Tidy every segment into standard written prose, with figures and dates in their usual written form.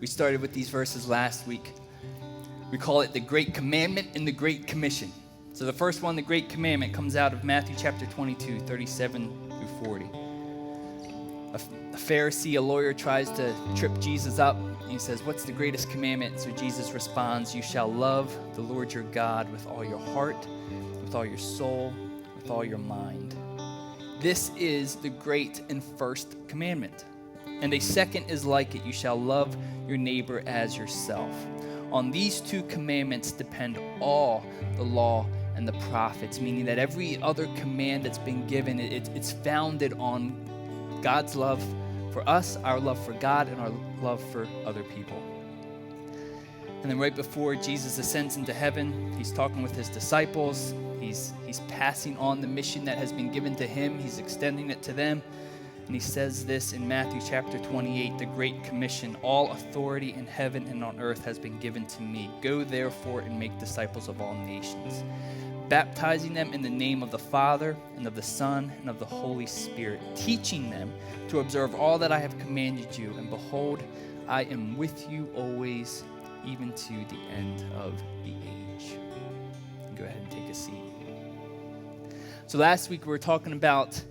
We started with these verses last week. We call it the Great Commandment and the Great Commission. So the first one, the Great Commandment, comes out of Matthew chapter 22, 37 through 40. A Pharisee, a lawyer, tries to trip Jesus up. He says, what's the greatest commandment? So Jesus responds, you shall love the Lord your God with all your heart, with all your soul, with all your mind. This is the great and first commandment. And a second is like it, you shall love your neighbor as yourself. On these two commandments depend all the law and the prophets, meaning that every other command that's been given, it's founded on God's love for us, our love for God, and our love for other people. And then right before Jesus ascends into heaven, he's talking with his disciples. He's passing on the mission that has been given to him. He's extending it to them. And he says this in Matthew chapter 28, the Great Commission, all authority in heaven and on earth has been given to me. Go therefore and make disciples of all nations, baptizing them in the name of the Father and of the Son and of the Holy Spirit, teaching them to observe all that I have commanded you. And behold, I am with you always, even to the end of the age. Go ahead and take a seat. So last week we were talking about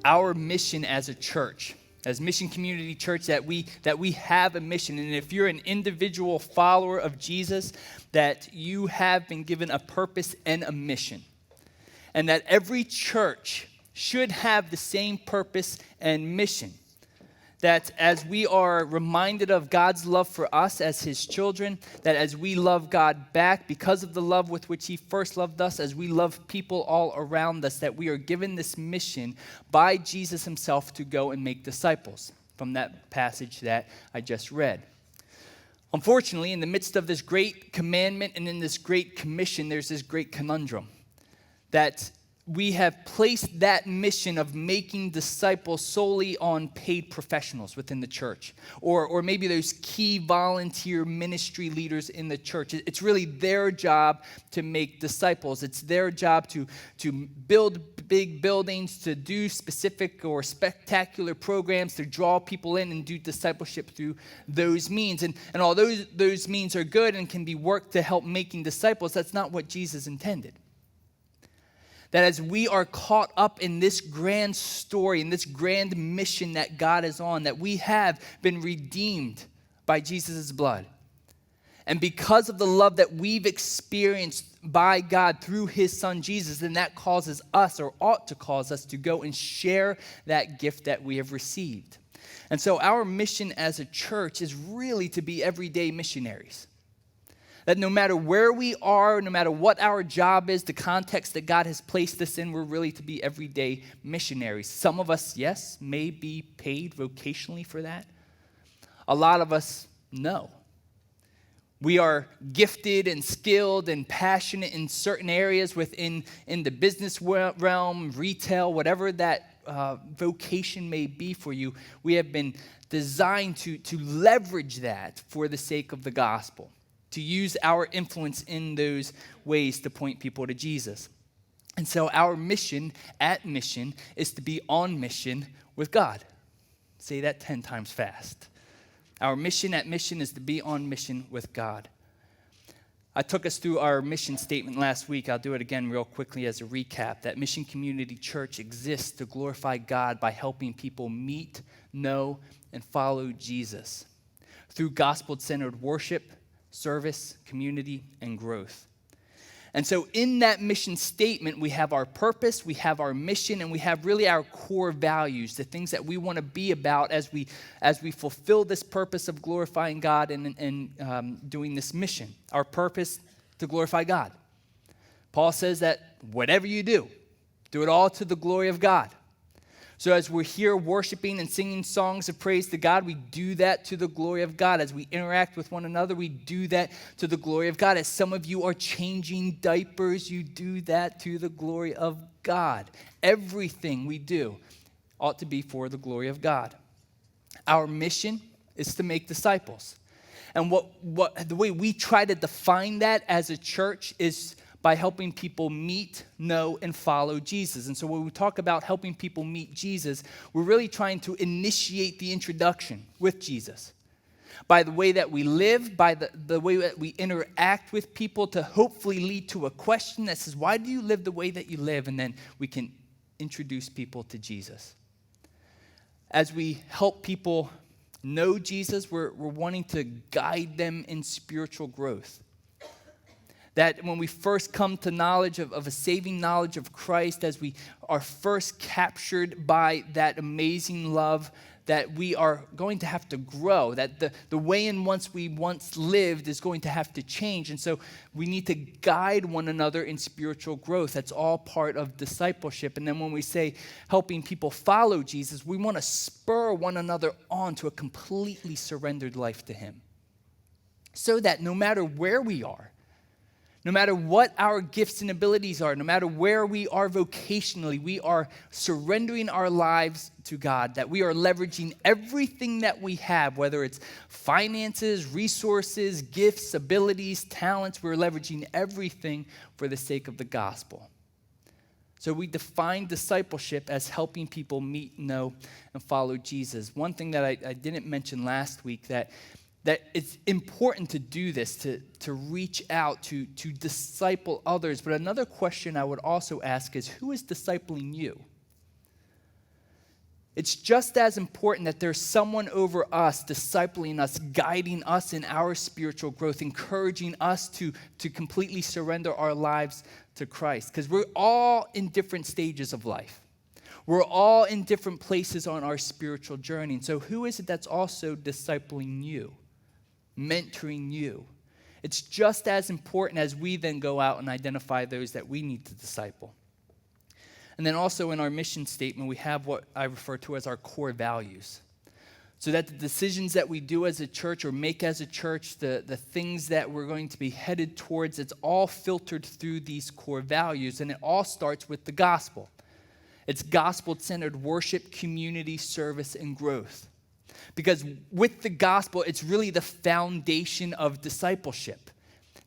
our mission as a church, as Mission Community Church, that we have a mission. And if you're an individual follower of Jesus, that you have been given a purpose and a mission. And that every church should have the same purpose and mission. That as we are reminded of God's love for us as his children, that as we love God back because of the love with which he first loved us, as we love people all around us, that we are given this mission by Jesus himself to go and make disciples, from that passage that I just read. Unfortunately, in the midst of this great commandment and in this great commission, there's this great conundrum that we have placed that mission of making disciples solely on paid professionals within the church, or maybe those key volunteer ministry leaders in the church. It's really their job to make disciples. It's their job to build big buildings, to do specific or spectacular programs, to draw people in and do discipleship through those means. And although those means are good and can be worked to help making disciples, that's not what Jesus intended. That as we are caught up in this grand story, in this grand mission that God is on, that we have been redeemed by Jesus' blood. And because of the love that we've experienced by God through his son Jesus, then that causes us, or ought to cause us, to go and share that gift that we have received. And so our mission as a church is really to be everyday missionaries. That no matter where we are, no matter what our job is, the context that God has placed us in, we're really to be everyday missionaries. Some of us, yes, may be paid vocationally for that. A lot of us, no. We are gifted and skilled and passionate in certain areas within the business realm, retail, whatever that vocation may be for you. We have been designed to leverage that for the sake of the gospel, to use our influence in those ways to point people to Jesus. And so our mission at Mission is to be on mission with God. Say that 10 times fast. Our mission at Mission is to be on mission with God. I took us through our mission statement last week. I'll do it again real quickly as a recap. That Mission Community Church exists to glorify God by helping people meet, know, and follow Jesus through gospel-centered worship, service, community, and growth. And so in that mission statement, we have our purpose, we have our mission, and we have really our core values, the things that we want to be about as we fulfill this purpose of glorifying God and doing this mission. Our purpose, to glorify God. Paul says that whatever you do it all to the glory of God. So as we're here worshiping and singing songs of praise to God, we do that to the glory of God. As we interact with one another, we do that to the glory of God. As some of you are changing diapers, you do that to the glory of God. Everything we do ought to be for the glory of God. Our mission is to make disciples. And the way we try to define that as a church is by helping people meet, know, and follow Jesus. And so when we talk about helping people meet Jesus, we're really trying to initiate the introduction with Jesus. by the way that we live, by the way that we interact with people, to hopefully lead to a question that says, why do you live the way that you live? And then we can introduce people to Jesus. As we help people know Jesus, we're wanting to guide them in spiritual growth. That when we first come to knowledge of a saving knowledge of Christ, as we are first captured by that amazing love, that we are going to have to grow, that the way in which we once lived is going to have to change. And so we need to guide one another in spiritual growth. That's all part of discipleship. And then when we say helping people follow Jesus, we want to spur one another on to a completely surrendered life to him. So that no matter where we are, no matter what our gifts and abilities are, no matter where we are vocationally, we are surrendering our lives to God, that we are leveraging everything that we have, whether it's finances, resources, gifts, abilities, talents, we're leveraging everything for the sake of the gospel. So we define discipleship as helping people meet, know, and follow Jesus. One thing that I didn't mention last week, that it's important to do this, to reach out, to disciple others. But another question I would also ask is, who is discipling you? It's just as important that there's someone over us discipling us, guiding us in our spiritual growth, encouraging us to completely surrender our lives to Christ. Because we're all in different stages of life. We're all in different places on our spiritual journey. And so who is it that's also discipling you? Mentoring you. It's just as important as we then go out and identify those that we need to disciple. And then also in our mission statement, we have what I refer to as our core values. So that the decisions that we do as a church or make as a church, the things that we're going to be headed towards, it's all filtered through these core values. And it all starts with the gospel. It's gospel-centered worship, community, service, and growth. Because with the gospel, it's really the foundation of discipleship.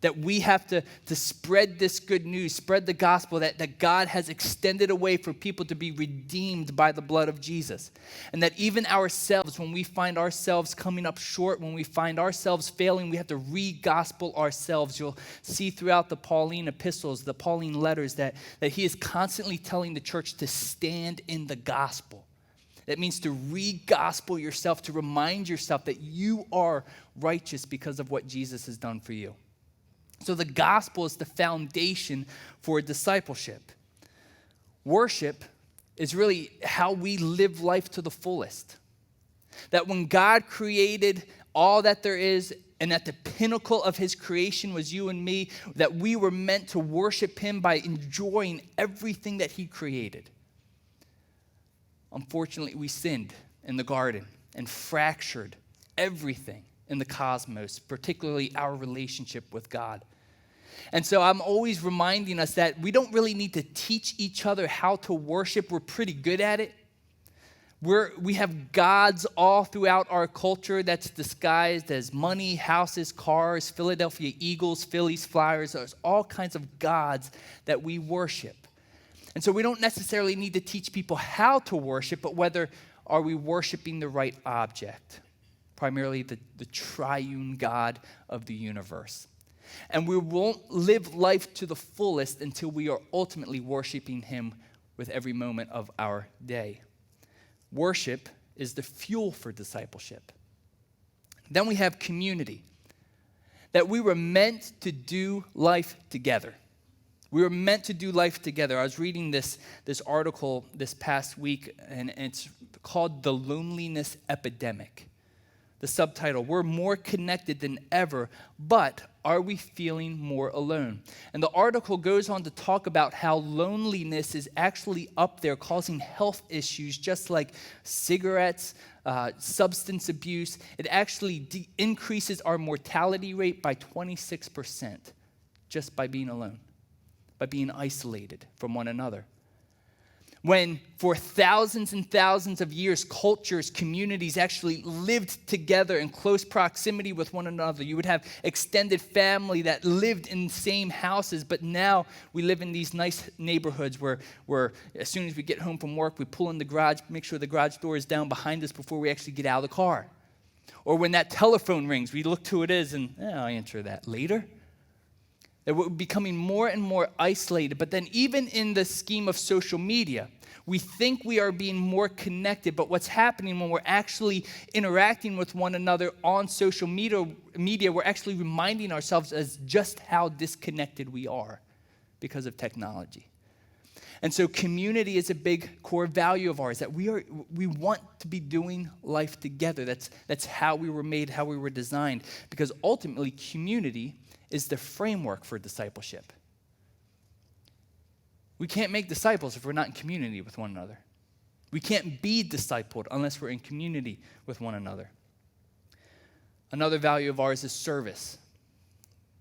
That we have to spread this good news, spread the gospel that God has extended a way for people to be redeemed by the blood of Jesus. And that even ourselves, when we find ourselves coming up short, when we find ourselves failing, we have to re-gospel ourselves. You'll see throughout the Pauline epistles, the Pauline letters, that he is constantly telling the church to stand in the gospel. That means to re-gospel yourself, to remind yourself that you are righteous because of what Jesus has done for you. So the gospel is the foundation for discipleship. Worship is really how we live life to the fullest. That when God created all that there is, and at the pinnacle of his creation was you and me, that we were meant to worship him by enjoying everything that he created. Unfortunately, we sinned in the garden and fractured everything in the cosmos, particularly our relationship with God. And so I'm always reminding us that we don't really need to teach each other how to worship. We're pretty good at it. We have gods all throughout our culture that's disguised as money, houses, cars, Philadelphia Eagles, Phillies, Flyers. There's all kinds of gods that we worship. And so we don't necessarily need to teach people how to worship, but whether are we worshiping the right object, primarily the triune God of the universe. And we won't live life to the fullest until we are ultimately worshiping him with every moment of our day. Worship is the fuel for discipleship. Then we have community, that we were meant to do life together. We were meant to do life together. I was reading this article this past week, and it's called The Loneliness Epidemic. The subtitle, we're more connected than ever, but are we feeling more alone? And the article goes on to talk about how loneliness is actually up there causing health issues just like cigarettes, substance abuse. It actually increases our mortality rate by 26% just by being alone, by being isolated from one another. When for thousands and thousands of years, cultures, communities actually lived together in close proximity with one another. You would have extended family that lived in the same houses, but now we live in these nice neighborhoods where as soon as we get home from work, we pull in the garage, make sure the garage door is down behind us before we actually get out of the car. Or when that telephone rings, we look to who it is and, I'll answer that later. That we're becoming more and more isolated. But then even in the scheme of social media, we think we are being more connected, but what's happening when we're actually interacting with one another on social media, we're actually reminding ourselves as just how disconnected we are because of technology. And so community is a big core value of ours, that we want to be doing life together. That's how we were made, how we were designed, because ultimately community is the framework for discipleship. We can't make disciples if we're not in community with one another. We can't be discipled unless we're in community with one another. Another value of ours is service.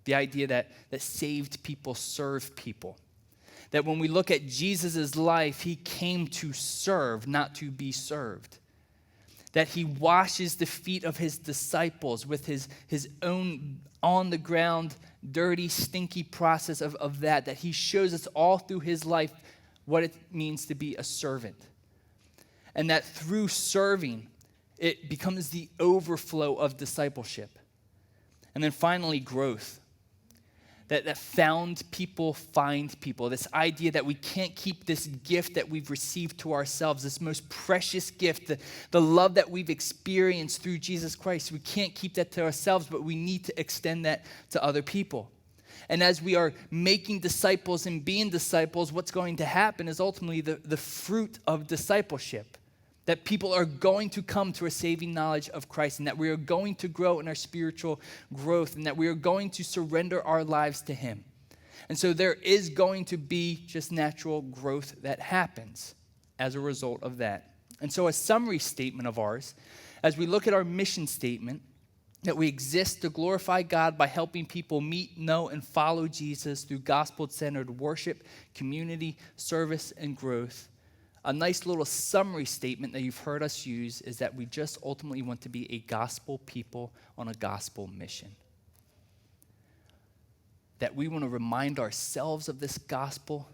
The idea that saved people serve people. That when we look at Jesus' life, he came to serve, not to be served. That he washes the feet of his disciples with his own on-the-ground, dirty, stinky process of that he shows us all through his life what it means to be a servant. And that through serving, it becomes the overflow of discipleship. And then finally, growth. That found people find people. This idea that we can't keep this gift that we've received to ourselves, this most precious gift, the love that we've experienced through Jesus Christ. We can't keep that to ourselves, but we need to extend that to other people. And as we are making disciples and being disciples, what's going to happen is ultimately the fruit of discipleship. That people are going to come to a saving knowledge of Christ, and that we are going to grow in our spiritual growth, and that we are going to surrender our lives to him. And so there is going to be just natural growth that happens as a result of that. And so a summary statement of ours, as we look at our mission statement, that we exist to glorify God by helping people meet, know, and follow Jesus through gospel-centered worship, community, service, and growth. A nice little summary statement that you've heard us use is that we just ultimately want to be a gospel people on a gospel mission. That we want to remind ourselves of this gospel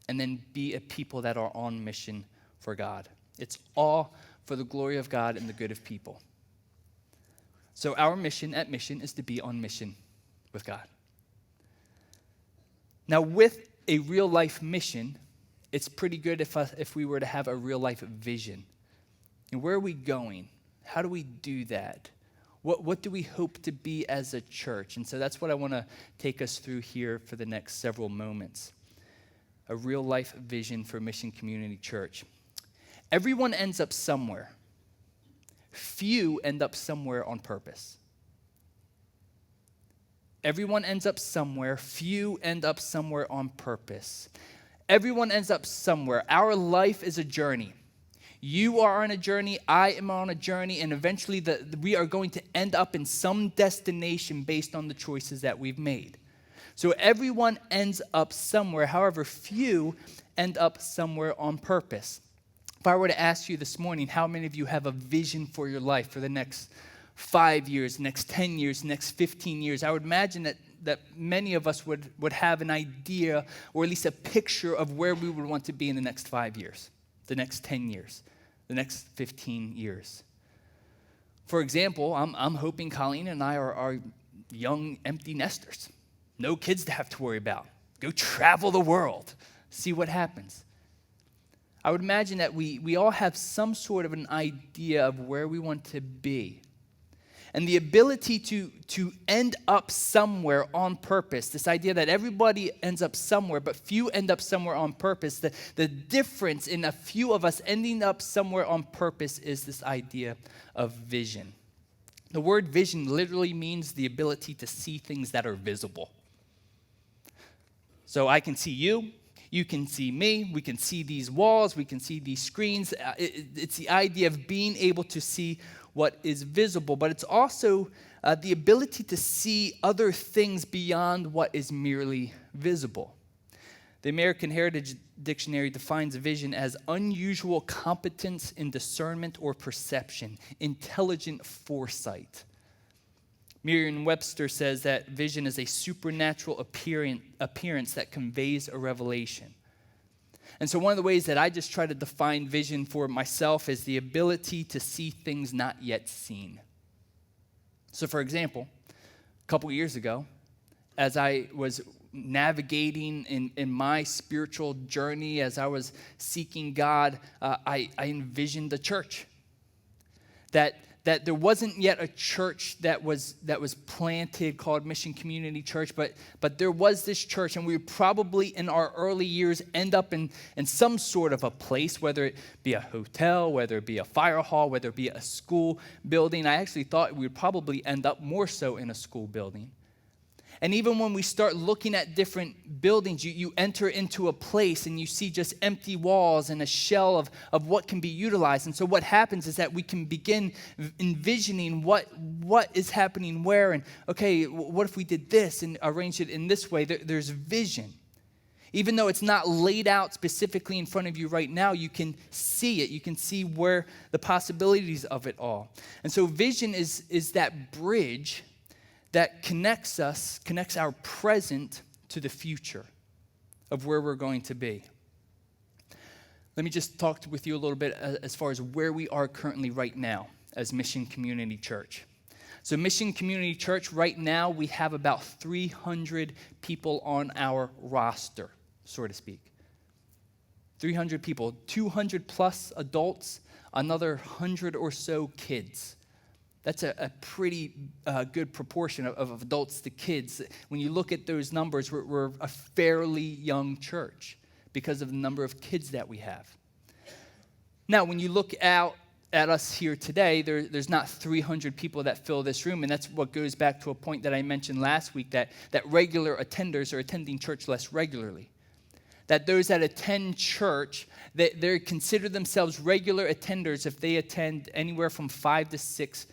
and then be a people that are on mission for God. It's all for the glory of God and the good of people. So our mission at Mission is to be on mission with God. Now, with a real life mission, it's pretty good if we were to have a real life vision. And where are we going? How do we do that? What do we hope to be as a church? And so that's what I want to take us through here for the next several moments. A real life vision for Mission Community Church. Everyone ends up somewhere. Few end up somewhere on purpose. Everyone ends up somewhere. Few end up somewhere on purpose. Everyone ends up somewhere. Our life is a journey. You are on a journey, I am on a journey, and eventually we are going to end up in some destination based on the choices that we've made. So everyone ends up somewhere. However, few end up somewhere on purpose. If I were to ask you this morning, how many of you have a vision for your life for the next 5 years, next 10 years, next 15 years? I would imagine that many of us would have an idea or at least a picture of where we would want to be in the next 5 years, the next 10 years, the next 15 years. For example, I'm hoping Colleen and I are young empty nesters. No kids to have to worry about. Go travel the world. See what happens. I would imagine that we all have some sort of an idea of where we want to be. And the ability to end up somewhere on purpose, this idea that everybody ends up somewhere, but few end up somewhere on purpose, the difference in a few of us ending up somewhere on purpose is this idea of vision. The word vision literally means the ability to see things that are visible. So I can see you. You can see me, we can see these walls, we can see these screens. It's the idea of being able to see what is visible, but it's also the ability to see other things beyond what is merely visible. The American Heritage Dictionary defines vision as unusual competence in discernment or perception, intelligent foresight. Merriam-Webster says that vision is a supernatural appearance that conveys a revelation. And so one of the ways that I just try to define vision for myself is the ability to see things not yet seen. So for example, a couple years ago, as I was navigating in my spiritual journey, as I was seeking God, I envisioned a church. That there wasn't yet a church that was planted called Mission Community Church, but there was this church, and we would probably in our early years end up in some sort of a place, whether it be a hotel, whether it be a fire hall, whether it be a school building. I actually thought we would probably end up more so in a school building. And even when we start looking at different buildings, you enter into a place and you see just empty walls and a shell of what can be utilized. And so what happens is that we can begin envisioning what is happening where, and okay, what if we did this and arranged it in this way? There's vision. Even though it's not laid out specifically in front of you right now, you can see it. You can see where the possibilities of it all. And so vision is that bridge that connects our present to the future of where we're going to be. Let me just talk with you a little bit as far as where we are currently right now as Mission Community Church. So Mission Community Church, right now, we have about 300 people on our roster, so to speak. 300 people, 200 plus adults, another 100 or so kids. That's a pretty good proportion of adults to kids. When you look at those numbers, we're a fairly young church because of the number of kids that we have. Now, when you look out at us here today, there's not 300 people that fill this room, and that's what goes back to a point that I mentioned last week, that regular attenders are attending church less regularly. That those that attend church, they consider themselves regular attenders if they attend anywhere from 5 to 6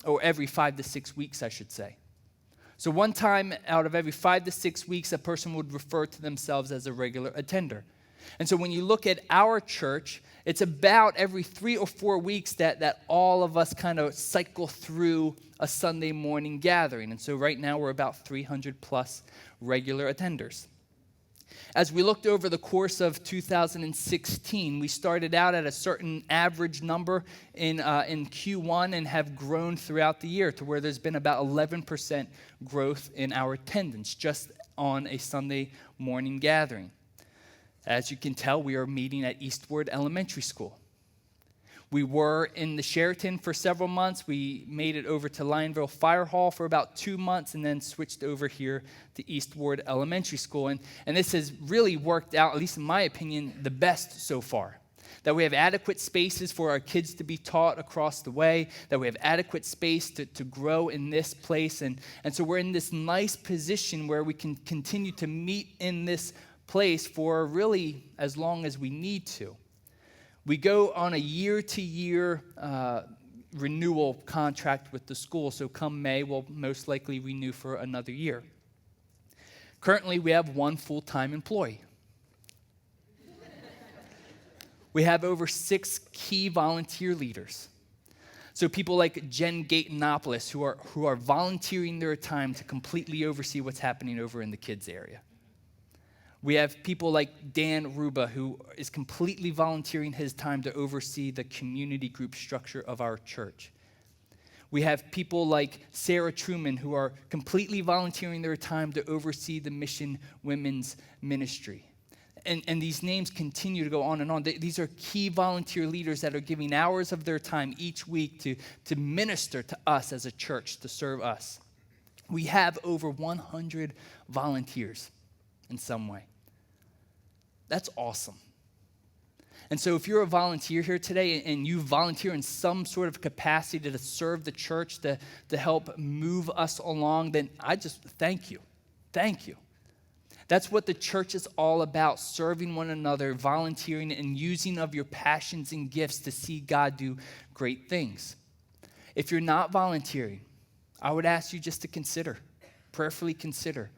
or every 5 to 6 weeks, I should say. So one time out of every 5 to 6 weeks, a person would refer to themselves as a regular attender. And so when you look at our church, it's about every 3 or 4 weeks that all of us kind of cycle through a Sunday morning gathering. And so right now we're about 300 plus regular attenders. As we looked over the course of 2016, we started out at a certain average number in Q1 and have grown throughout the year to where there's been about 11% growth in our attendance just on a Sunday morning gathering. As you can tell, we are meeting at Eastward Elementary School. We were in the Sheraton for several months. We made it over to Lionville Fire Hall for about 2 months and then switched over here to Eastward Elementary School. And this has really worked out, at least in my opinion, the best so far. That we have adequate spaces for our kids to be taught across the way, that we have adequate space to grow in this place. And so we're in this nice position where we can continue to meet in this place for really as long as we need to. We go on a year-to-year renewal contract with the school, so come May, we'll most likely renew for another year. Currently, we have one full-time employee. We have over 6 key volunteer leaders. So people like Jen Gatenopoulos who are volunteering their time to completely oversee what's happening over in the kids area. We have people like Dan Ruba, who is completely volunteering his time to oversee the community group structure of our church. We have people like Sarah Truman, who are completely volunteering their time to oversee the Mission Women's Ministry. And these names continue to go on and on. These are key volunteer leaders that are giving hours of their time each week to minister to us as a church, to serve us. We have over 100 volunteers in some way. That's awesome. And so if you're a volunteer here today and you volunteer in some sort of capacity to serve the church, to help move us along, then I just thank you. Thank you. That's what the church is all about, serving one another, volunteering, and using of your passions and gifts to see God do great things. If you're not volunteering, I would ask you just to consider, prayerfully consider.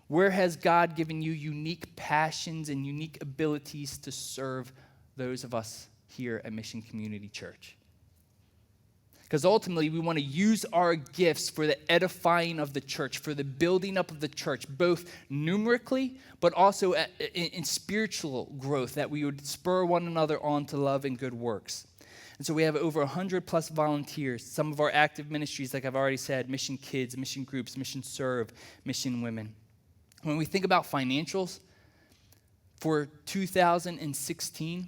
Where has God given you unique passions and unique abilities to serve those of us here at Mission Community Church? Because ultimately, we want to use our gifts for the edifying of the church, for the building up of the church, both numerically, but also in spiritual growth, that we would spur one another on to love and good works. And so we have over 100 plus volunteers. Some of our active ministries, like I've already said, Mission Kids, Mission Groups, Mission Serve, Mission Women. When we think about financials, for 2016,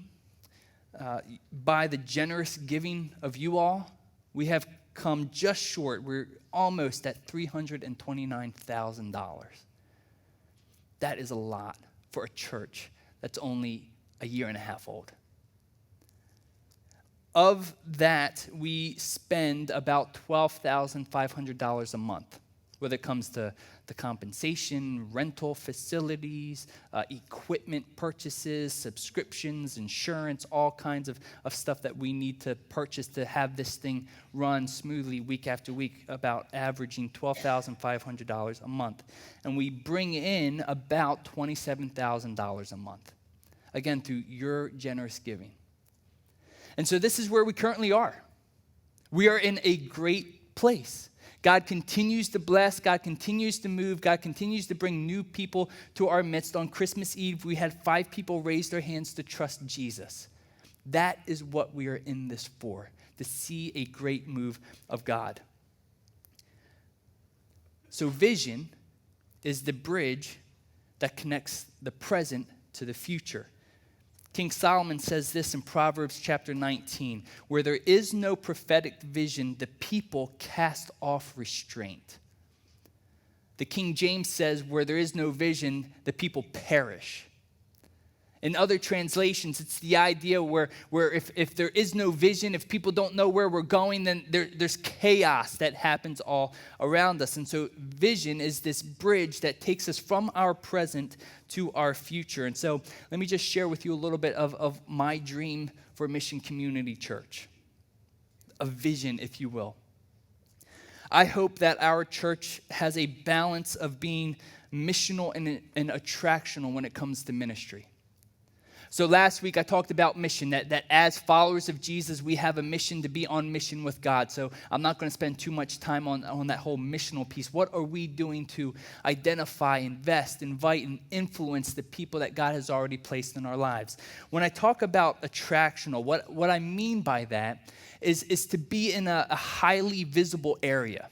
by the generous giving of you all, we have come just short. We're almost at $329,000. That is a lot for a church that's only a year and a half old. Of that, we spend about $12,500 a month, whether it comes to the compensation, rental facilities, equipment purchases, subscriptions, insurance, all kinds of stuff that we need to purchase to have this thing run smoothly week after week, about averaging $12,500 a month. And we bring in about $27,000 a month, again, through your generous giving. And so this is where we currently are. We are in a great place. God continues to bless. God continues to move. God continues to bring new people to our midst. On Christmas Eve, we had 5 people raise their hands to trust Jesus. That is what we are in this for, to see a great move of God. So vision is the bridge that connects the present to the future. King Solomon says this in Proverbs chapter 19, where there is no prophetic vision, the people cast off restraint. The King James says, where there is no vision, the people perish. In other translations, it's the idea where if there is no vision, if people don't know where we're going, then there's chaos that happens all around us. And so vision is this bridge that takes us from our present to our future. And so let me just share with you a little bit of my dream for Mission Community Church. A vision, if you will. I hope that our church has a balance of being missional and attractional when it comes to ministry. So last week I talked about mission, that as followers of Jesus, we have a mission to be on mission with God. So I'm not going to spend too much time on that whole missional piece. What are we doing to identify, invest, invite, and influence the people that God has already placed in our lives? When I talk about attractional, what I mean by that is to be in a highly visible area,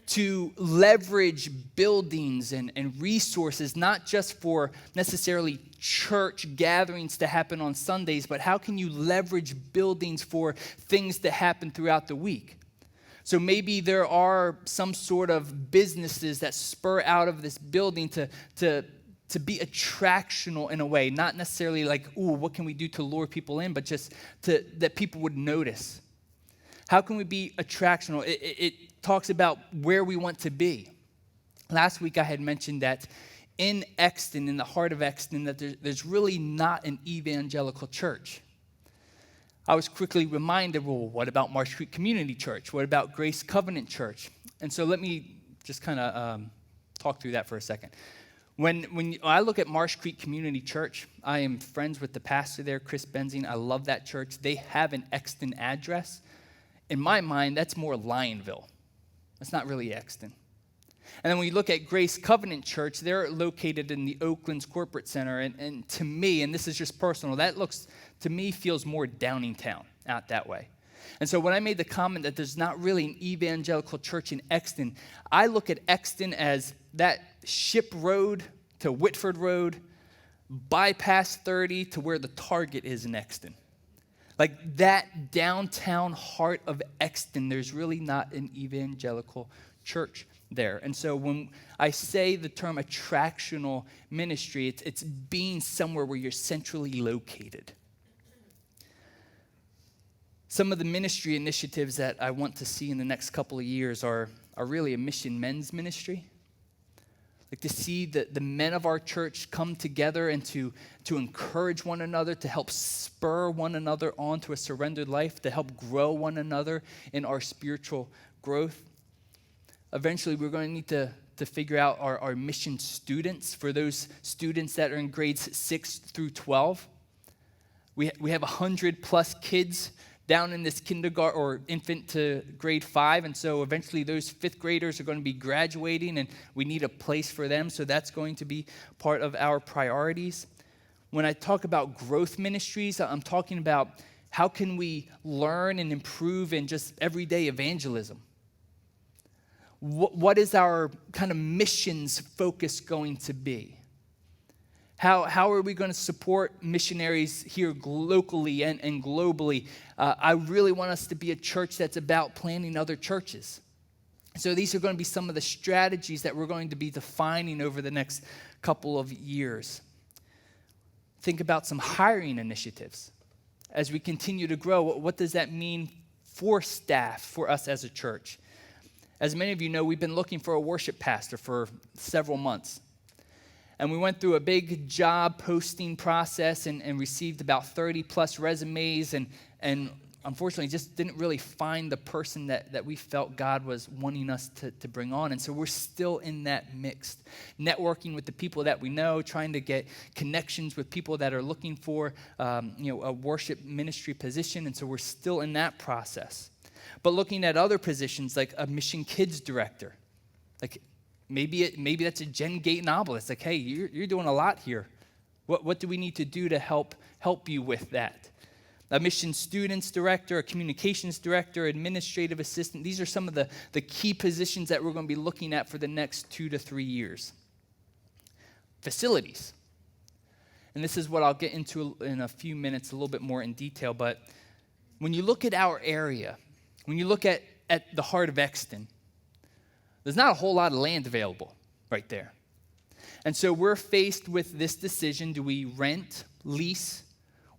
to leverage buildings and resources, not just for necessarily church gatherings to happen on Sundays, but how can you leverage buildings for things that happen throughout the week? So maybe there are some sort of businesses that spur out of this building to be attractional in a way, not necessarily like, ooh, what can we do to lure people in, but just that people would notice. How can we be attractional? It talks about where we want to be. Last week I had mentioned that in Exton, in the heart of Exton, that there's really not an evangelical church. I was quickly reminded, well, what about Marsh Creek Community Church? What about Grace Covenant Church? And so let me just kind of talk through that for a second. When I look at Marsh Creek Community Church, I am friends with the pastor there, Chris Benzing. I love that church. They have an Exton address. In my mind, that's more Lionville. That's not really Exton. And then when you look at Grace Covenant Church, they're located in the Oaklands Corporate Center. And to me, and this is just personal, that looks, to me, feels more Downingtown out that way. And so when I made the comment that there's not really an evangelical church in Exton, I look at Exton as that Ship Road to Whitford Road, bypass 30 to where the Target is in Exton. Like that downtown heart of Exton, there's really not an evangelical church there. And so when I say the term attractional ministry, it's being somewhere where you're centrally located. Some of the ministry initiatives that I want to see in the next couple of years are really a mission men's ministry. Like to see the men of our church come together and to encourage one another, to help spur one another on to a surrendered life, to help grow one another in our spiritual growth. Eventually, we're going to need to figure out our mission students, for those students that are in grades 6 through 12. We have 100 plus kids down in this kindergarten or infant to grade 5. And so eventually those 5th graders are going to be graduating, and we need a place for them. So that's going to be part of our priorities. When I talk about growth ministries, I'm talking about how can we learn and improve in just everyday evangelism? What is our kind of missions focus going to be? How are we going to support missionaries here locally and globally? I really want us to be a church that's about planting other churches. So these are going to be some of the strategies that we're going to be defining over the next couple of years. Think about some hiring initiatives. As we continue to grow, what does that mean for staff, for us as a church? As many of you know, we've been looking for a worship pastor for several months. And we went through a big job posting process and received about 30 plus resumes and unfortunately just didn't really find the person that we felt God was wanting us to bring on. And so we're still in that mix, networking with the people that we know, trying to get connections with people that are looking for a worship ministry position. And so we're still in that process. But looking at other positions like a mission kids director, like maybe that's a Gen Gate novel. It's like, hey, you're doing a lot here. What do we need to do to help you with that? A mission students director, a communications director, administrative assistant. These are some of the key positions that we're going to be looking at for the next 2 to 3 years. Facilities. And this is what I'll get into in a few minutes, a little bit more in detail. But when you look at our area, when you look at the heart of Exton, there's not a whole lot of land available right there. And so we're faced with this decision. Do we rent, lease,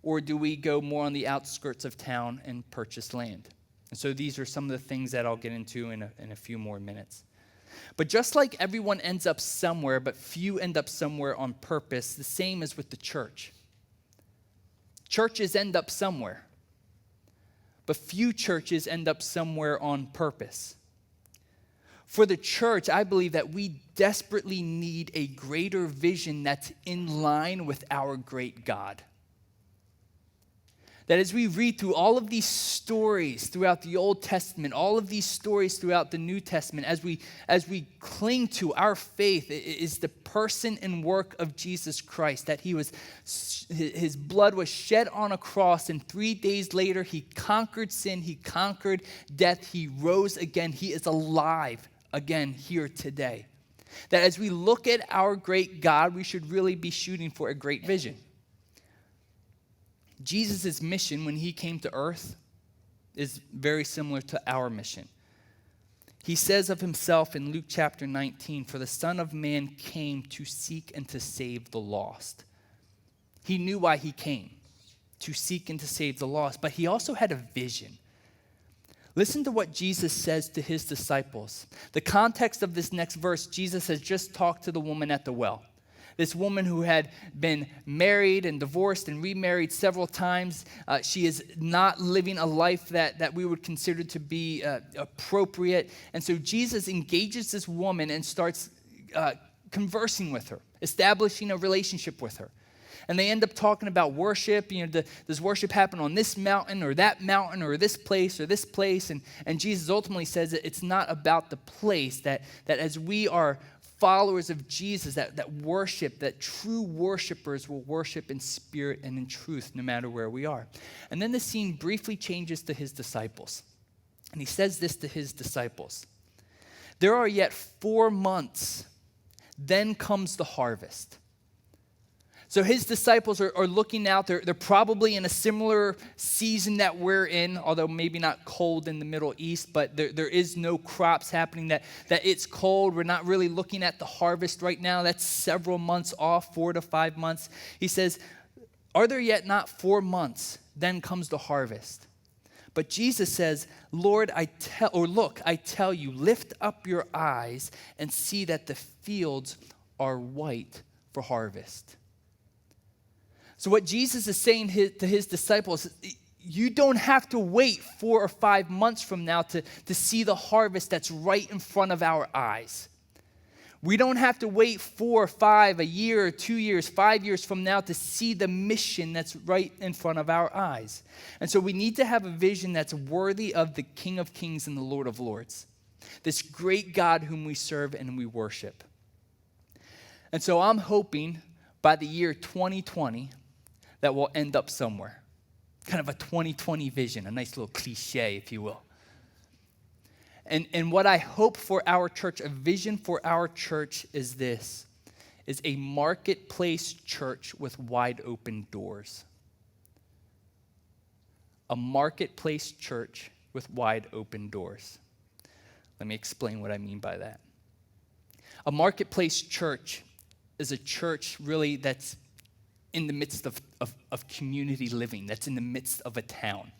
or do we go more on the outskirts of town and purchase land? And so these are some of the things that I'll get into in a few more minutes. But just like everyone ends up somewhere, but few end up somewhere on purpose, the same is with the church. Churches end up somewhere, but few churches end up somewhere on purpose. For the church, I believe that we desperately need a greater vision that's in line with our great God. That as we read through all of these stories throughout the Old Testament, all of these stories throughout the New Testament, as we cling to our faith, is the person and work of Jesus Christ, that his blood was shed on a cross, and 3 days later he conquered sin, he conquered death, he rose again, he is alive again here today. That as we look at our great God, we should really be shooting for a great vision. Jesus' mission when he came to earth is very similar to our mission. He says of himself in Luke chapter 19, "For the Son of Man came to seek and to save the lost." He knew why he came, to seek and to save the lost, but he also had a vision. Listen to what Jesus says to his disciples. The context of this next verse, Jesus has just talked to the woman at the well. This woman who had been married and divorced and remarried several times. She is not living a life that we would consider to be appropriate. And so Jesus engages this woman and starts conversing with her, establishing a relationship with her. And they end up talking about worship. Does worship happen on this mountain or this place or this place? And Jesus ultimately says that it's not about the place, that as we are followers of Jesus, that worship, that true worshipers will worship in spirit and in truth no matter where we are. And then the scene briefly changes to his disciples. And he says this to his disciples: "There are yet 4 months, then comes the harvest." So his disciples are looking out. They're probably in a similar season that we're in, although maybe not cold in the Middle East, but there is no crops happening, that it's cold. We're not really looking at the harvest right now. That's several months off, 4 to 5 months. He says, "Are there yet not 4 months? Then comes the harvest." But Jesus says, "Lord, I tell you, lift up your eyes and see that the fields are white for harvest." So what Jesus is saying to his disciples, you don't have to wait 4 or 5 months from now to see the harvest that's right in front of our eyes. We don't have to wait 4 or 5, a year or 2 years, 5 years from now to see the mission that's right in front of our eyes. And so we need to have a vision that's worthy of the King of Kings and the Lord of Lords, this great God whom we serve and we worship. And so I'm hoping by the year 2020 that we'll end up somewhere. Kind of a 2020 vision, a nice little cliche, if you will. And what I hope for our church, a vision for our church is this, is a marketplace church with wide open doors. A marketplace church with wide open doors. Let me explain what I mean by that. A marketplace church is a church really that's in the midst of community living, that's in the midst of a town.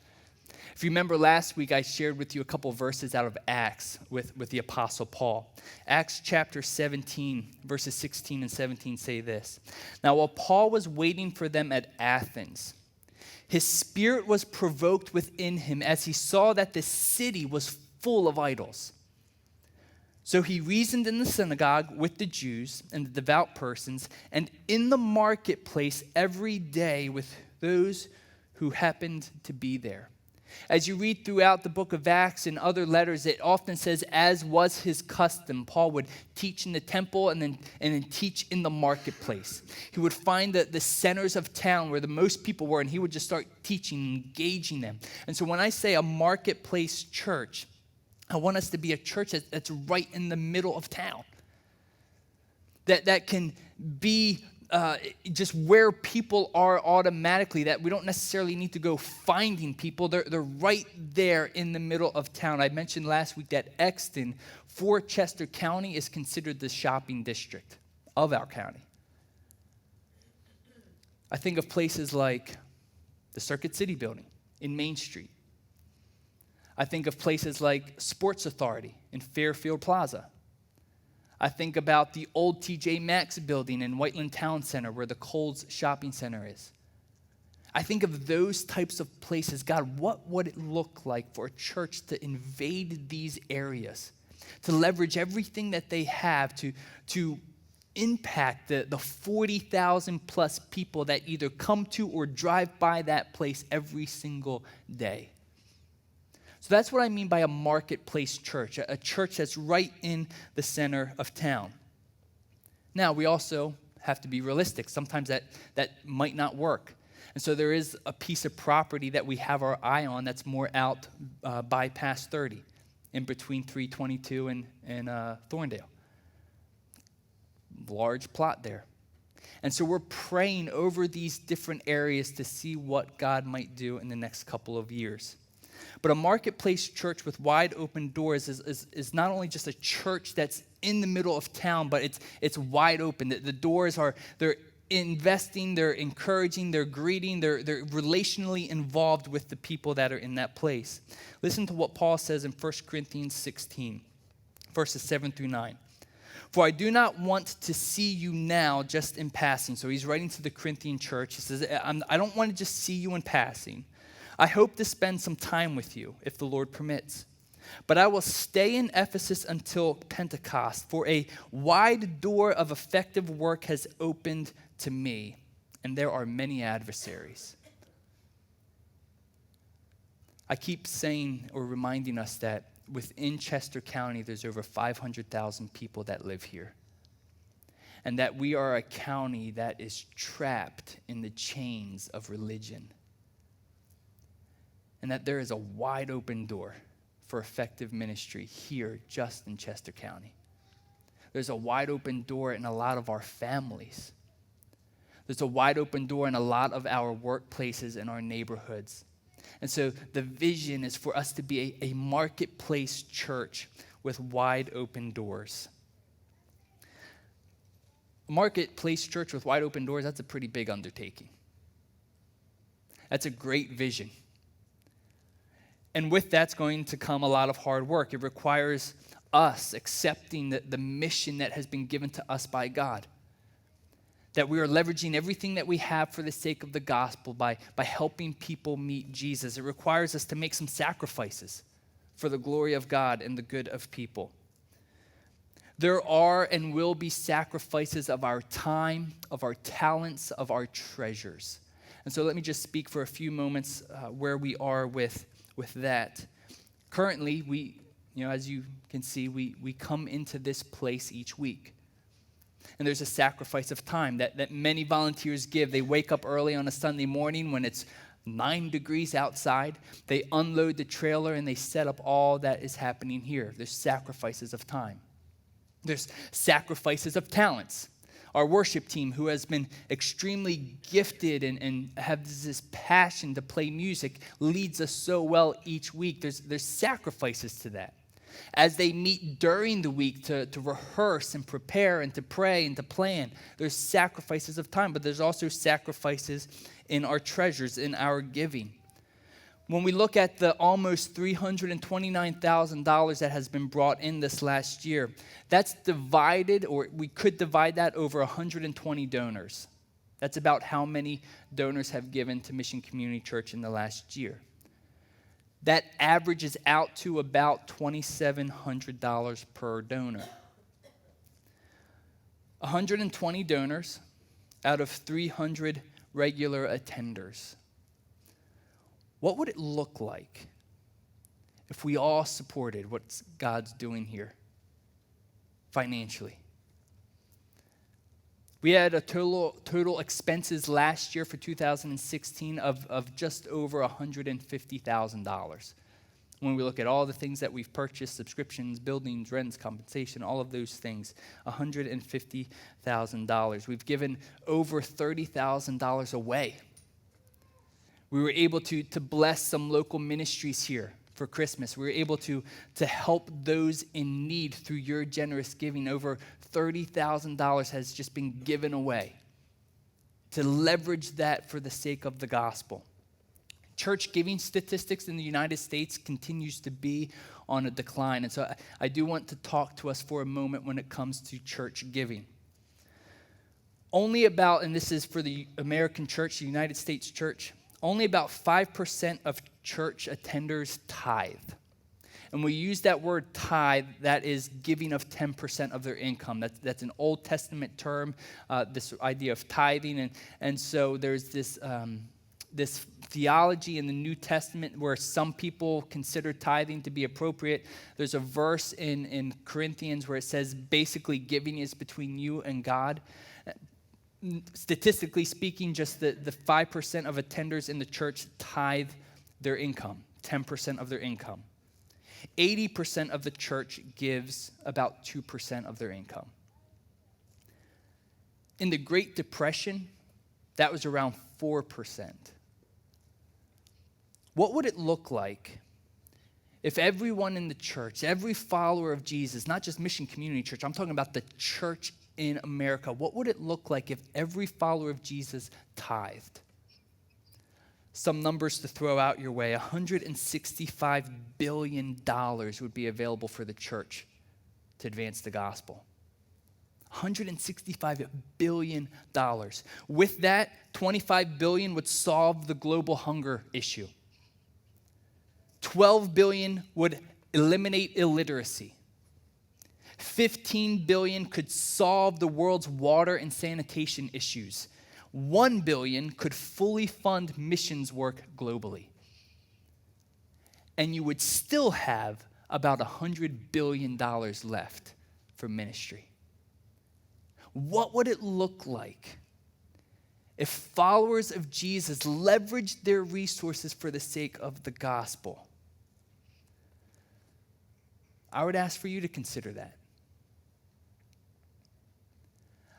If you remember last week, I shared with you a couple verses out of Acts with the Apostle Paul. Acts chapter 17, verses 16 and 17 say this. Now, while Paul was waiting for them at Athens, his spirit was provoked within him as he saw that the city was full of idols. So he reasoned in the synagogue with the Jews and the devout persons, and in the marketplace every day with those who happened to be there. As you read throughout the book of Acts and other letters, it often says, as was his custom, Paul would teach in the temple and then teach in the marketplace. He would find the centers of town where the most people were, and he would just start teaching, engaging them. And so when I say a marketplace church, I want us to be a church that's right in the middle of town. That can be just where people are automatically, that we don't necessarily need to go finding people. They're right there in the middle of town. I mentioned last week that Exton for Chester County is considered the shopping district of our county. I think of places like the Circuit City building in Main Street. I think of places like Sports Authority in Fairfield Plaza. I think about the old TJ Maxx building in Whiteland Town Center where the Kohl's shopping center is. I think of those types of places. God, what would it look like for a church to invade these areas, to leverage everything that they have to impact the 40,000 plus people that either come to or drive by that place every single day? So that's what I mean by a marketplace church, a church that's right in the center of town. Now, we also have to be realistic. Sometimes that might not work. And so there is a piece of property that we have our eye on that's more out by past 30, in between 322 and Thorndale. Large plot there. And so we're praying over these different areas to see what God might do in the next couple of years. But a marketplace church with wide open doors is not only just a church that's in the middle of town, but it's wide open. The doors they're investing, they're encouraging, they're greeting, they're relationally involved with the people that are in that place. Listen to what Paul says in 1 Corinthians 16, verses 7 through 9. For I do not want to see you now just in passing. So he's writing to the Corinthian church. He says, I don't want to just see you in passing. I hope to spend some time with you, if the Lord permits. But I will stay in Ephesus until Pentecost, for a wide door of effective work has opened to me, and there are many adversaries. I keep saying or reminding us that within Chester County, there's over 500,000 people that live here. And that we are a county that is trapped in the chains of religion. And that there is a wide open door for effective ministry here just in Chester County. There's a wide open door in a lot of our families. There's a wide open door in a lot of our workplaces and our neighborhoods. And so the vision is for us to be a marketplace church with wide open doors. A marketplace church with wide open doors, that's a pretty big undertaking. That's a great vision. And with that's going to come a lot of hard work. It requires us accepting the mission that has been given to us by God. That we are leveraging everything that we have for the sake of the gospel by helping people meet Jesus. It requires us to make some sacrifices for the glory of God and the good of people. There are and will be sacrifices of our time, of our talents, of our treasures. And so let me just speak for a few moments where we are with that. Currently, as you can see, we come into this place each week. And there's a sacrifice of time that many volunteers give. They wake up early on a Sunday morning when it's 9 degrees outside. They unload the trailer and they set up all that is happening here. There's sacrifices of time. There's sacrifices of talents. Our worship team, who has been extremely gifted and has this passion to play music, leads us so well each week. There's sacrifices to that. As they meet during the week to rehearse and prepare and to pray and to plan, there's sacrifices of time, but there's also sacrifices in our treasures, in our giving. When we look at the almost $329,000 that has been brought in this last year, that's divided, or we could divide that over 120 donors. That's about how many donors have given to Mission Community Church in the last year. That averages out to about $2,700 per donor. 120 donors out of 300 regular attenders. What would it look like if we all supported what God's doing here financially? We had a total expenses last year for 2016 of just over $150,000. When we look at all the things that we've purchased, subscriptions, buildings, rents, compensation, all of those things, $150,000. We've given over $30,000 away. We were able to bless some local ministries here for Christmas. We were able to help those in need through your generous giving. Over $30,000 has just been given away to leverage that for the sake of the gospel. Church giving statistics in the United States continues to be on a decline. And so I do want to talk to us for a moment when it comes to church giving. Only about, and this is for the American church, the United States church, only about 5% of church attenders tithe. And we use that word tithe, that is giving of 10% of their income. That's an Old Testament term, this idea of tithing. And so there's this theology in the New Testament where some people consider tithing to be appropriate. There's a verse in Corinthians where it says basically giving is between you and God. Statistically speaking, just the 5% of attenders in the church tithe their income, 10% of their income. 80% of the church gives about 2% of their income. In the Great Depression, that was around 4%. What would it look like if everyone in the church, every follower of Jesus, not just Mission Community Church, I'm talking about the church in America, what would it look like if every follower of Jesus tithed? Some numbers to throw out your way. $165 billion would be available for the church to advance the gospel. $165 billion. With that, $25 billion would solve the global hunger issue. $12 billion would eliminate illiteracy. $15 billion could solve the world's water and sanitation issues. $1 billion could fully fund missions work globally. And you would still have about $100 billion left for ministry. What would it look like if followers of Jesus leveraged their resources for the sake of the gospel? I would ask for you to consider that.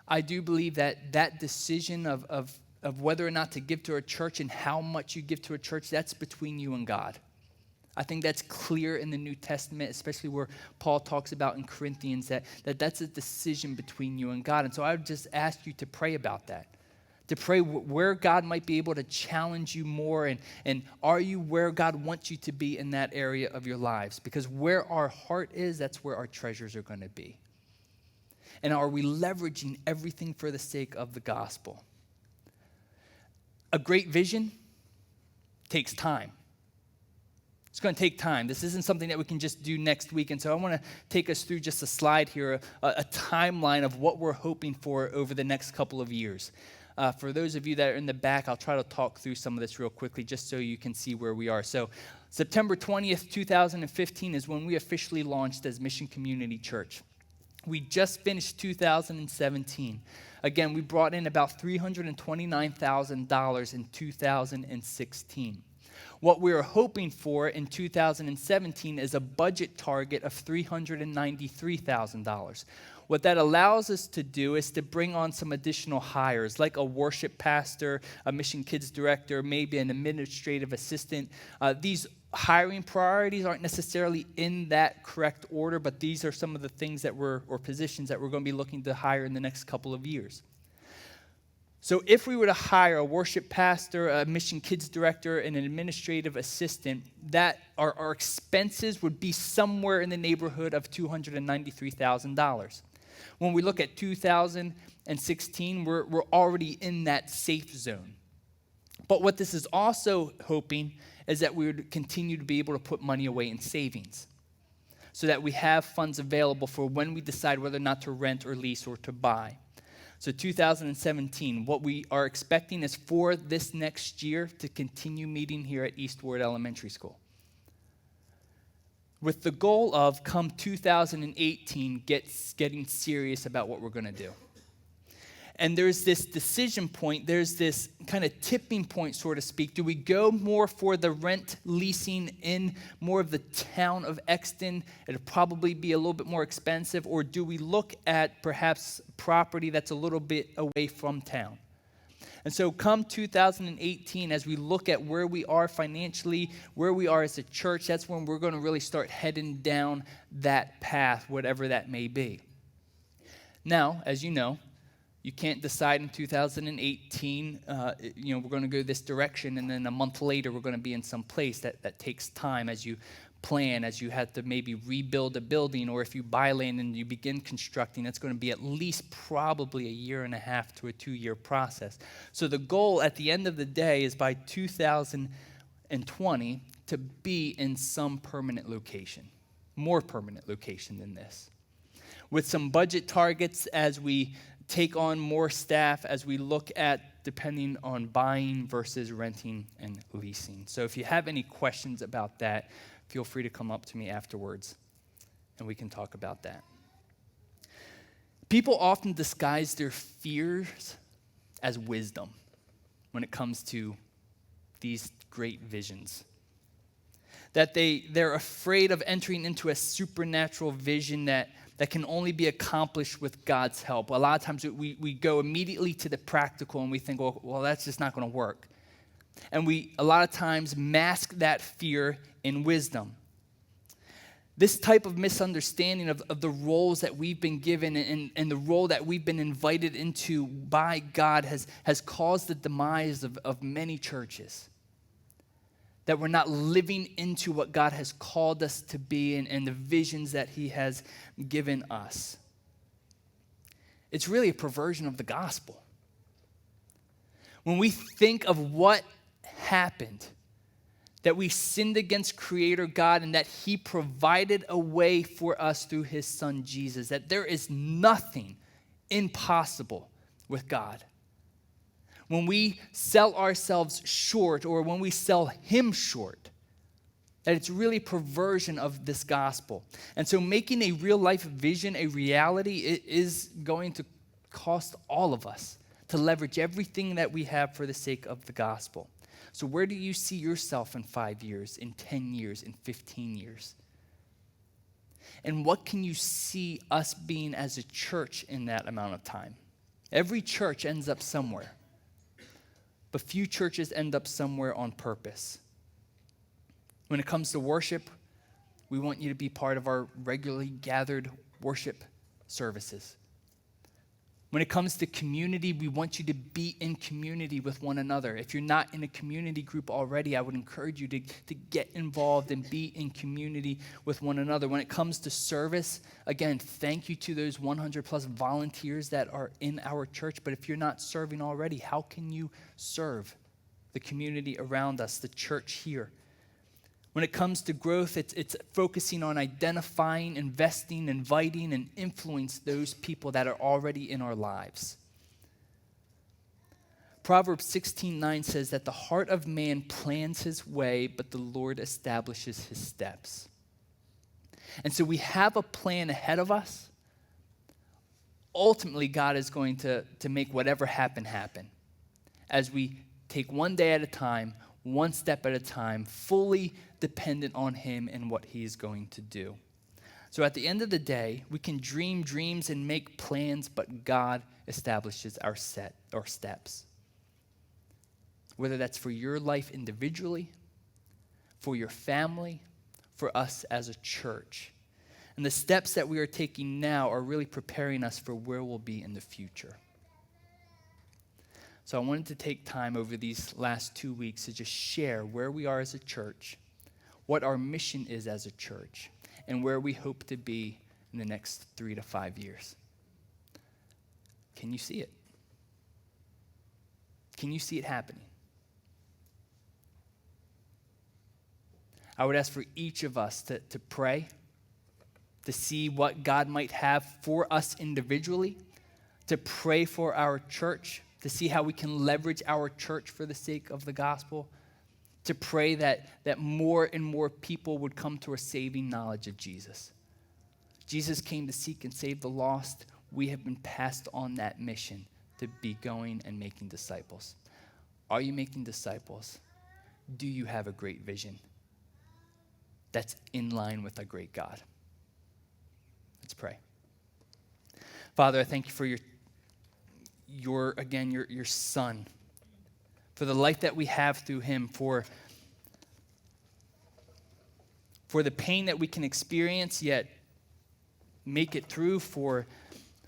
I do believe that decision of whether or not to give to a church and how much you give to a church, that's between you and God. I think that's clear in the New Testament, especially where Paul talks about in Corinthians that's a decision between you and God. And so I would just ask you to pray about that, to pray where God might be able to challenge you more, and are you where God wants you to be in that area of your lives? Because where our heart is, that's where our treasures are going to be. And are we leveraging everything for the sake of the gospel? A great vision takes time. It's going to take time. This isn't something that we can just do next week. And so I want to take us through just a slide here, a timeline of what we're hoping for over the next couple of years. For those of you that are in the back, I'll try to talk through some of this real quickly just so you can see where we are. So September 20th, 2015 is when we officially launched as Mission Community Church. We just finished 2017. Again, we brought in about $329,000 in 2016. What we are hoping for in 2017 is a budget target of $393,000. What that allows us to do is to bring on some additional hires, like a worship pastor, a mission kids director, maybe an administrative assistant. These hiring priorities aren't necessarily in that correct order, but these are some of the things or positions that we're going to be looking to hire in the next couple of years. So if we were to hire a worship pastor, a mission kids director, and an administrative assistant, that our expenses would be somewhere in the neighborhood of $293,000. When we look at 2016, we're already in that safe zone. But what this is also hoping is that we would continue to be able to put money away in savings so that we have funds available for when we decide whether or not to rent or lease or to buy. So 2017, what we are expecting is for this next year to continue meeting here at Eastward Elementary School, with the goal of, come 2018, getting serious about what we're going to do. And there's this decision point, there's this kind of tipping point, so to speak. Do we go more for the rent leasing in more of the town of Exton? It'll probably be a little bit more expensive. Or do we look at perhaps property that's a little bit away from town? And so come 2018, as we look at where we are financially, where we are as a church, that's when we're going to really start heading down that path, whatever that may be. Now, as you know, you can't decide in 2018, we're going to go this direction, and then a month later we're going to be in some place. That takes time as you plan, as you have to maybe rebuild a building, or if you buy land and you begin constructing, that's going to be at least probably a 1.5 to a 2-year process. So the goal at the end of the day is by 2020 to be in some permanent location, more permanent location than this, with some budget targets as we take on more staff, as we look at depending on buying versus renting and leasing. So if you have any questions about that, feel free to come up to me afterwards and we can talk about that. People often disguise their fears as wisdom when it comes to these great visions. That they're afraid of entering into a supernatural vision that can only be accomplished with God's help. A lot of times we go immediately to the practical and we think, well, that's just not going to work. And we, a lot of times, mask that fear in wisdom. This type of misunderstanding of the roles that we've been given and the role that we've been invited into by God has caused the demise of many churches. That we're not living into what God has called us to be and the visions that he has given us. It's really a perversion of the gospel. When we think of what happened, that we sinned against Creator God and that he provided a way for us through his son Jesus, that there is nothing impossible with God. When we sell ourselves short or when we sell him short, that it's really perversion of this gospel. And so making a real life vision a reality, it is going to cost all of us to leverage everything that we have for the sake of the gospel. So where do you see yourself in 5 years, in 10 years, in 15 years? And what can you see us being as a church in that amount of time? Every church ends up somewhere. But few churches end up somewhere on purpose. When it comes to worship, we want you to be part of our regularly gathered worship services. When it comes to community, we want you to be in community with one another. If you're not in a community group already, I would encourage you to get involved and be in community with one another. When it comes to service, again, thank you to those 100 plus volunteers that are in our church. But if you're not serving already, how can you serve the community around us, the church here? When it comes to growth, it's focusing on identifying, investing, inviting, and influence those people that are already in our lives. Proverbs 16:9 says that the heart of man plans his way, but the Lord establishes his steps. And so we have a plan ahead of us. Ultimately, God is going to make whatever happen as we take one day at a time, one step at a time, fully dependent on him and what he's going to do. So at the end of the day, we can dream dreams and make plans, but God establishes our steps. Whether that's for your life individually, for your family, for us as a church. And the steps that we are taking now are really preparing us for where we'll be in the future. So I wanted to take time over these last 2 weeks to just share where we are as a church, what our mission is as a church, and where we hope to be in the next 3 to 5 years. Can you see it? Can you see it happening? I would ask for each of us to pray, to see what God might have for us individually, to pray for our church, to see how we can leverage our church for the sake of the gospel, to pray that more and more people would come to a saving knowledge of Jesus. Jesus came to seek and save the lost. We have been passed on that mission to be going and making disciples. Are you making disciples? Do you have a great vision that's in line with a great God? Let's pray. Father, I thank you for your Son, for the life that we have through him, for the pain that we can experience yet make it through, for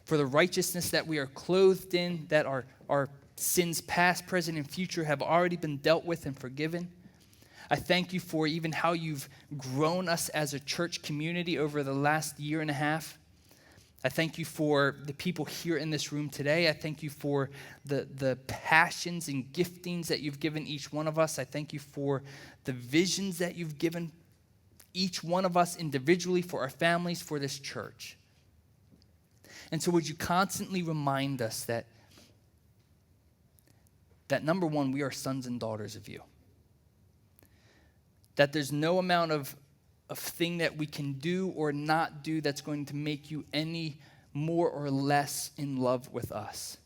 the righteousness that we are clothed in, that our sins past, present, and future have already been dealt with and forgiven. I thank you for even how you've grown us as a church community over the last year and a half. I thank you for the people here in this room today. I thank you for the passions and giftings that you've given each one of us. I thank you for the visions that you've given each one of us individually, for our families, for this church. And so would you constantly remind us that number one, we are sons and daughters of you. That there's no amount of thing that we can do or not do that's going to make you any more or less in love with us.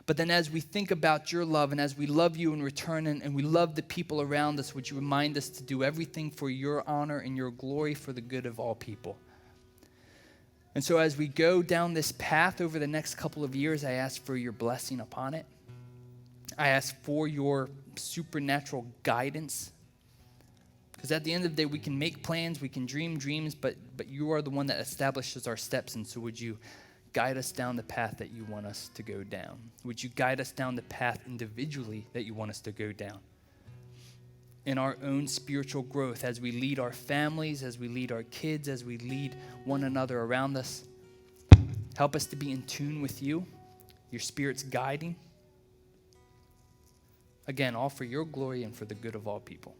But then as we think about your love and as we love you in return and we love the people around us, would you remind us to do everything for your honor and your glory for the good of all people? And so as we go down this path over the next couple of years, I ask for your blessing upon it. I ask for your supernatural guidance. Because at the end of the day, we can make plans, we can dream dreams, but you are the one that establishes our steps. And so would you guide us down the path that you want us to go down? Would you guide us down the path individually that you want us to go down? In our own spiritual growth, as we lead our families, as we lead our kids, as we lead one another around us. Help us to be in tune with you, your Spirit's guiding. Again, all for your glory and for the good of all people.